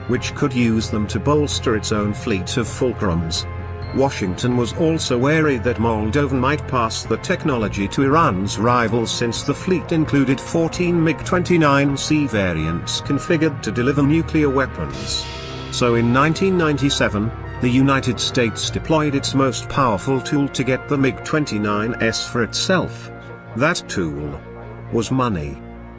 which could use them to bolster its own fleet of Fulcrums. Washington was also wary that Moldova might pass the technology to Iran's rivals, since the fleet included 14 MiG-29C variants configured to deliver nuclear weapons. So in 1997, the United States deployed its most powerful tool to get the MiG-29S for itself. That tool was money.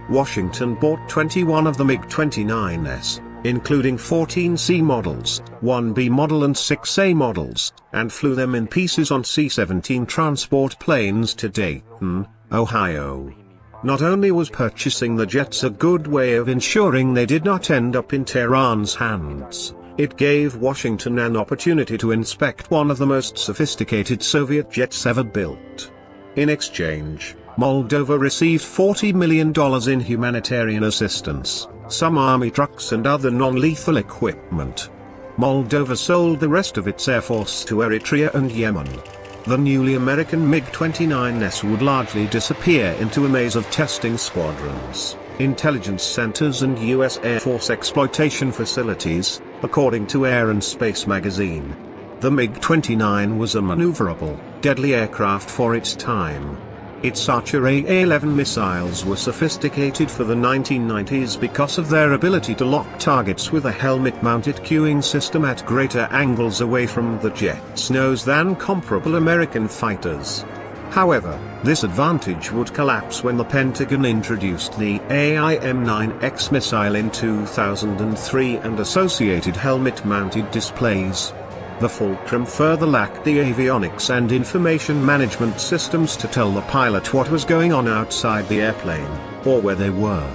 Washington bought 21 of the MiG-29S, including 14 C models, 1 B model and 6 A models, and flew them in pieces on C-17 transport planes to Dayton, Ohio. Not only was purchasing the jets a good way of ensuring they did not end up in Tehran's hands, it gave Washington an opportunity to inspect one of the most sophisticated Soviet jets ever built. In exchange, Moldova received $40 million in humanitarian assistance, some army trucks and other non-lethal equipment. Moldova sold the rest of its air force to Eritrea and Yemen. The newly American MiG-29S would largely disappear into a maze of testing squadrons, intelligence centers and U.S. Air Force exploitation facilities, according to Air and Space magazine. The MiG-29 was a maneuverable, deadly aircraft for its time. Its Archer AA-11 missiles were sophisticated for the 1990s because of their ability to lock targets with a helmet-mounted cueing system at greater angles away from the jet's nose than comparable American fighters. However, this advantage would collapse when the Pentagon introduced the AIM-9X missile in 2003 and associated helmet-mounted displays. The Fulcrum further lacked the avionics and information management systems to tell the pilot what was going on outside the airplane, or where they were.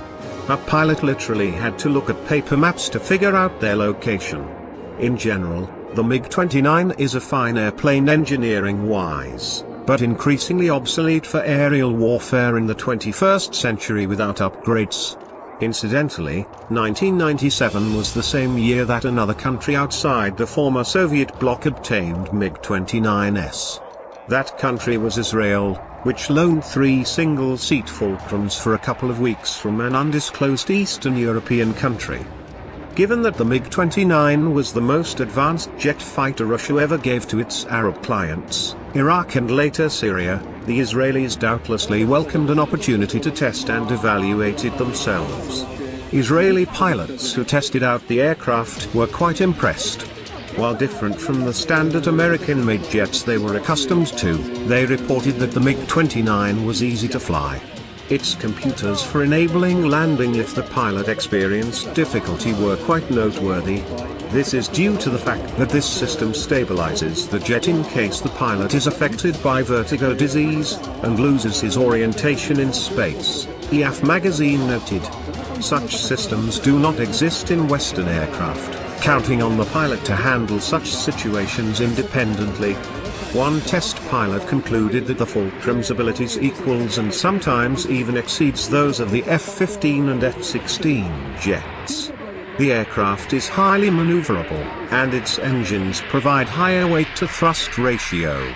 A pilot literally had to look at paper maps to figure out their location. In general, the MiG-29 is a fine airplane engineering-wise, but increasingly obsolete for aerial warfare in the 21st century without upgrades. Incidentally, 1997 was the same year that another country outside the former Soviet bloc obtained MiG-29S. That country was Israel, which loaned 3 single-seat Fulcrums for a couple of weeks from an undisclosed Eastern European country. Given that the MiG-29 was the most advanced jet fighter Russia ever gave to its Arab clients, Iraq and later Syria, the Israelis doubtlessly welcomed an opportunity to test and evaluate it themselves. Israeli pilots who tested out the aircraft were quite impressed. While different from the standard American MiG-jets they were accustomed to, they reported that the MiG-29 was easy to fly. Its computers for enabling landing if the pilot experienced difficulty were quite noteworthy. This is due to the fact that this system stabilizes the jet in case the pilot is affected by vertigo disease, and loses his orientation in space, EAF magazine noted. Such systems do not exist in Western aircraft, counting on the pilot to handle such situations independently. One test pilot concluded that the Fulcrum's abilities equals and sometimes even exceeds those of the F-15 and F-16 jets. The aircraft is highly maneuverable, and its engines provide higher weight-to-thrust ratio.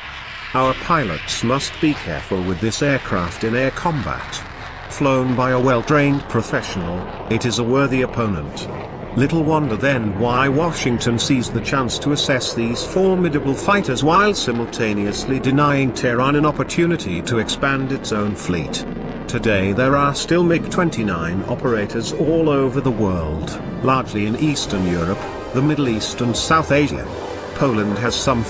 Our pilots must be careful with this aircraft in air combat. Flown by a well-trained professional, it is a worthy opponent. Little wonder then why Washington seized the chance to assess these formidable fighters while simultaneously denying Tehran an opportunity to expand its own fleet. Today there are still MiG-29 operators all over the world, largely in Eastern Europe, the Middle East and South Asia. Poland has some